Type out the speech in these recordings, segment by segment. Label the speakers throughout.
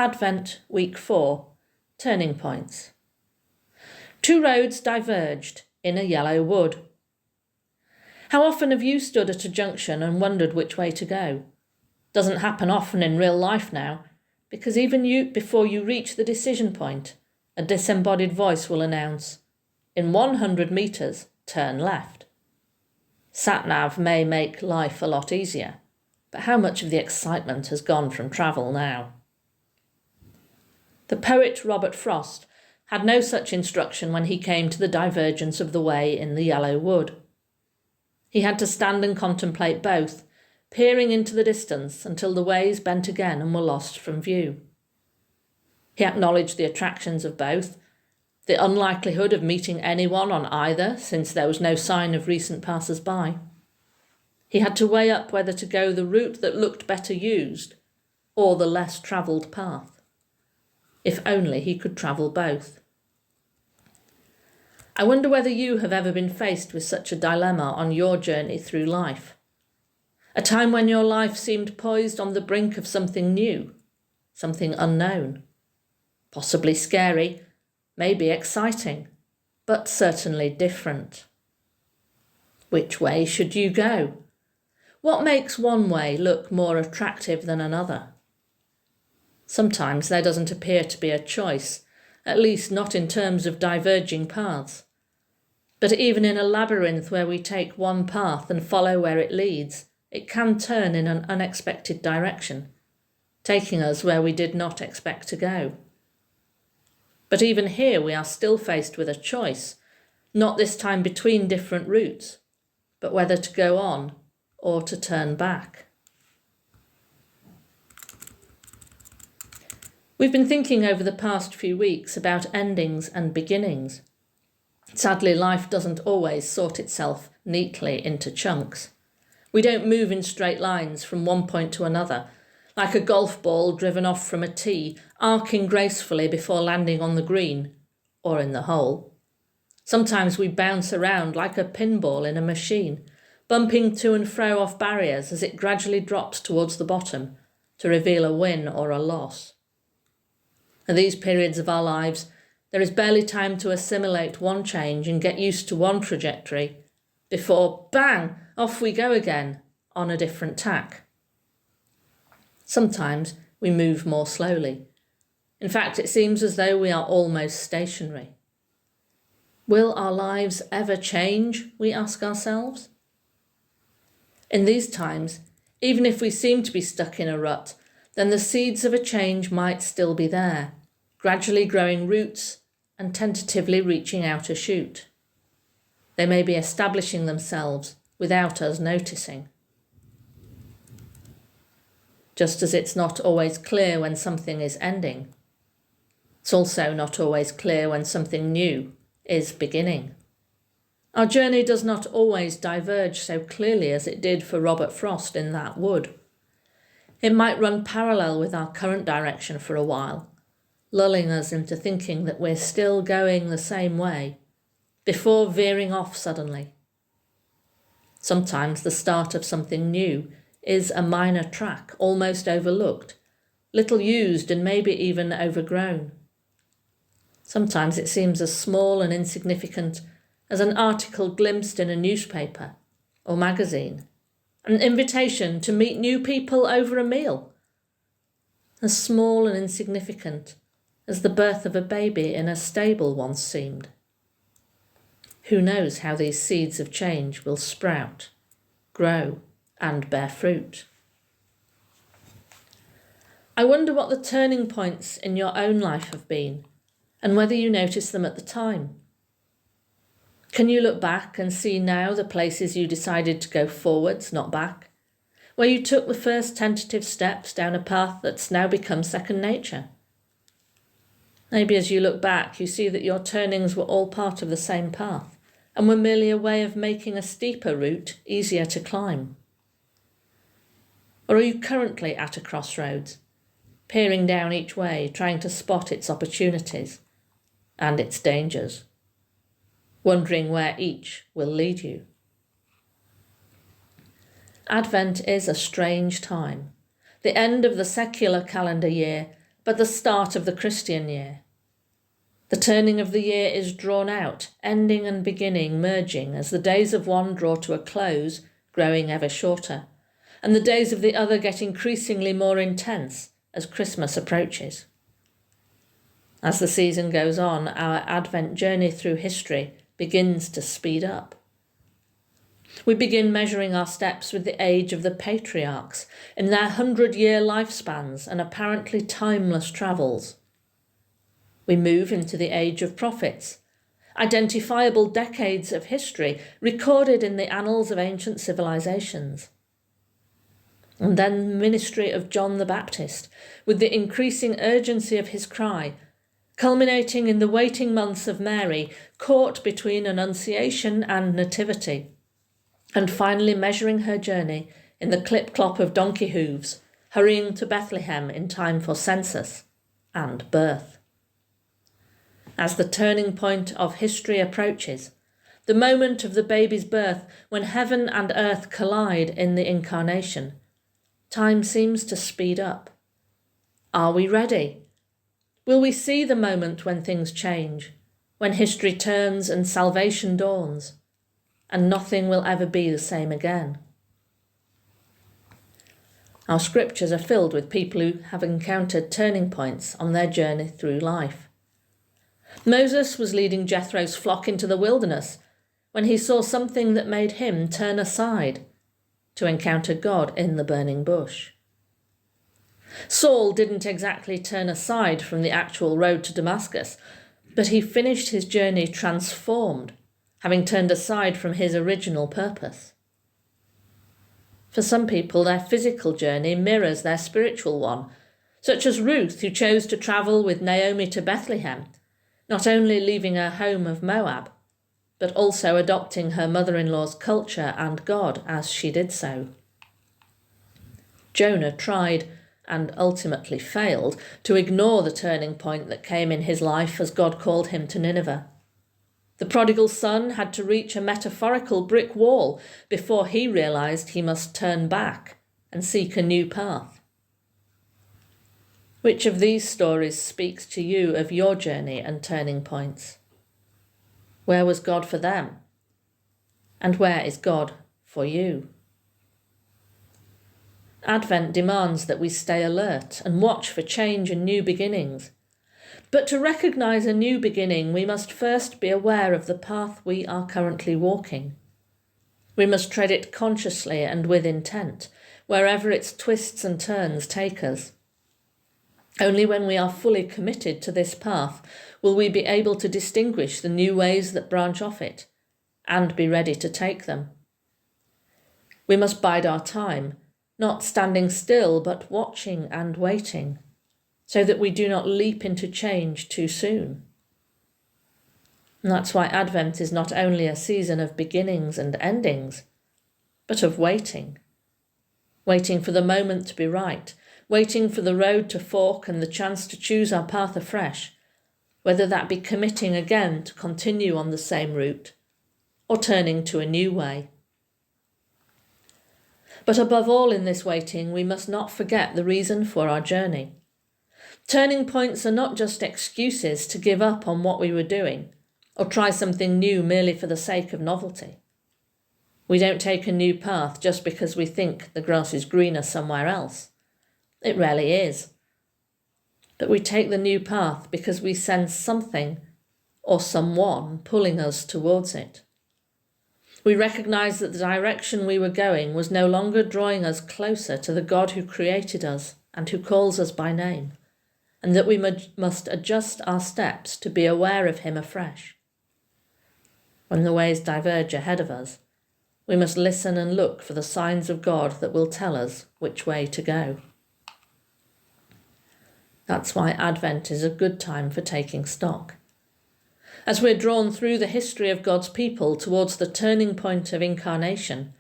Speaker 1: Advent Week 4, Turning Points. Two roads diverged in a yellow wood. How often have you stood at a junction and wondered which way to go? Doesn't happen often in real life now, because even before you reach the decision point, a disembodied voice will announce, "In 100 metres, turn left." Sat-nav may make life a lot easier, but how much of the excitement has gone from travel now? The poet Robert Frost had no such instruction when he came to the divergence of the way in the yellow wood. He had to stand and contemplate both, peering into the distance until the ways bent again and were lost from view. He acknowledged the attractions of both, the unlikelihood of meeting anyone on either since there was no sign of recent passers-by. He had to weigh up whether to go the route that looked better used or the less travelled path. If only he could travel both. I wonder whether you have ever been faced with such a dilemma on your journey through life. A time when your life seemed poised on the brink of something new, something unknown, possibly scary, maybe exciting, but certainly different. Which way should you go? What makes one way look more attractive than another? Sometimes there doesn't appear to be a choice, at least not in terms of diverging paths. But even in a labyrinth where we take one path and follow where it leads, it can turn in an unexpected direction, taking us where we did not expect to go. But even here we are still faced with a choice, not this time between different routes, but whether to go on or to turn back. We've been thinking over the past few weeks about endings and beginnings. Sadly, life doesn't always sort itself neatly into chunks. We don't move in straight lines from one point to another, like a golf ball driven off from a tee, arcing gracefully before landing on the green, or in the hole. Sometimes we bounce around like a pinball in a machine, bumping to and fro off barriers as it gradually drops towards the bottom to reveal a win or a loss. In these periods of our lives, there is barely time to assimilate one change and get used to one trajectory before, bang, off we go again on a different tack. Sometimes we move more slowly. In fact, it seems as though we are almost stationary. Will our lives ever change, we ask ourselves? In these times, even if we seem to be stuck in a rut, then the seeds of a change might still be there, gradually growing roots and tentatively reaching out a shoot. They may be establishing themselves without us noticing. Just as it's not always clear when something is ending, it's also not always clear when something new is beginning. Our journey does not always diverge so clearly as it did for Robert Frost in that wood. It might run parallel with our current direction for a while, lulling us into thinking that we're still going the same way, before veering off suddenly. Sometimes the start of something new is a minor track, almost overlooked, little used and maybe even overgrown. Sometimes it seems as small and insignificant as an article glimpsed in a newspaper or magazine, an invitation to meet new people over a meal, as small and insignificant as the birth of a baby in a stable once seemed. Who knows how these seeds of change will sprout, grow, and bear fruit? I wonder what the turning points in your own life have been, and whether you noticed them at the time. Can you look back and see now the places you decided to go forwards, not back, where you took the first tentative steps down a path that's now become second nature? Maybe as you look back, you see that your turnings were all part of the same path and were merely a way of making a steeper route easier to climb. Or are you currently at a crossroads, peering down each way, trying to spot its opportunities and its dangers, wondering where each will lead you? Advent is a strange time, the end of the secular calendar year but the start of the Christian year. The turning of the year is drawn out, ending and beginning merging as the days of one draw to a close, growing ever shorter, and the days of the other get increasingly more intense as Christmas approaches. As the season goes on, our Advent journey through history begins to speed up. We begin measuring our steps with the age of the patriarchs in their 100-year lifespans and apparently timeless travels. We move into the age of prophets, identifiable decades of history recorded in the annals of ancient civilizations. And then the ministry of John the Baptist, with the increasing urgency of his cry, culminating in the waiting months of Mary, caught between Annunciation and Nativity, and finally measuring her journey in the clip-clop of donkey hooves, hurrying to Bethlehem in time for census and birth. As the turning point of history approaches, the moment of the baby's birth when heaven and earth collide in the incarnation, time seems to speed up. Are we ready? Will we see the moment when things change, when history turns and salvation dawns, and nothing will ever be the same again? Our scriptures are filled with people who have encountered turning points on their journey through life. Moses was leading Jethro's flock into the wilderness when he saw something that made him turn aside to encounter God in the burning bush. Saul didn't exactly turn aside from the actual road to Damascus, but he finished his journey transformed, having turned aside from his original purpose. For some people, their physical journey mirrors their spiritual one, such as Ruth, who chose to travel with Naomi to Bethlehem, not only leaving her home of Moab, but also adopting her mother-in-law's culture and God as she did so. Jonah tried, and ultimately failed, to ignore the turning point that came in his life as God called him to Nineveh. The prodigal son had to reach a metaphorical brick wall before he realised he must turn back and seek a new path. Which of these stories speaks to you of your journey and turning points? Where was God for them? And where is God for you? Advent demands that we stay alert and watch for change and new beginnings. But to recognise a new beginning, we must first be aware of the path we are currently walking. We must tread it consciously and with intent, wherever its twists and turns take us. Only when we are fully committed to this path will we be able to distinguish the new ways that branch off it, and be ready to take them. We must bide our time, not standing still, but watching and waiting, so that we do not leap into change too soon. And that's why Advent is not only a season of beginnings and endings, but of waiting. Waiting for the moment to be right, waiting for the road to fork and the chance to choose our path afresh, whether that be committing again to continue on the same route, or turning to a new way. But above all in this waiting, we must not forget the reason for our journey. Turning points are not just excuses to give up on what we were doing, or try something new merely for the sake of novelty. We don't take a new path just because we think the grass is greener somewhere else. It rarely is. But we take the new path because we sense something or someone pulling us towards it. We recognise that the direction we were going was no longer drawing us closer to the God who created us and who calls us by name, and that we must adjust our steps to be aware of him afresh. When the ways diverge ahead of us, we must listen and look for the signs of God that will tell us which way to go. That's why Advent is a good time for taking stock. As we're drawn through the history of God's people towards the turning point of incarnation,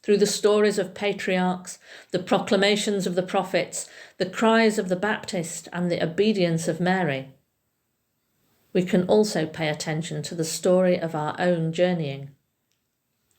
Speaker 1: through the stories of patriarchs, the proclamations of the prophets, the cries of the Baptist, and the obedience of Mary, we can also pay attention to the story of our own journeying.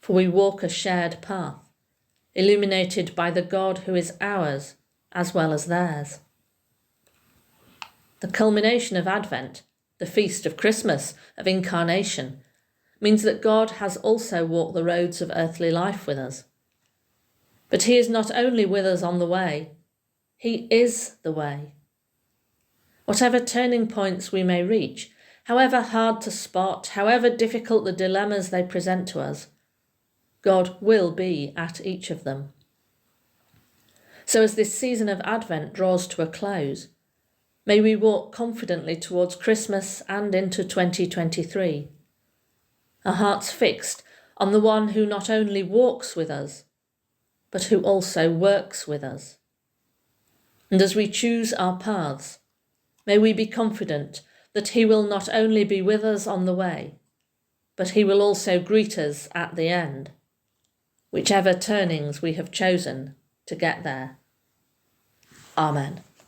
Speaker 1: For we walk a shared path, illuminated by the God who is ours as well as theirs. The culmination of Advent, the feast of Christmas, of Incarnation, means that God has also walked the roads of earthly life with us. But he is not only with us on the way, he is the way. Whatever turning points we may reach, however hard to spot, however difficult the dilemmas they present to us, God will be at each of them. So as this season of Advent draws to a close, may we walk confidently towards Christmas and into 2023, our hearts fixed on the one who not only walks with us, but who also works with us. And as we choose our paths, may we be confident that he will not only be with us on the way, but he will also greet us at the end, whichever turnings we have chosen to get there. Amen.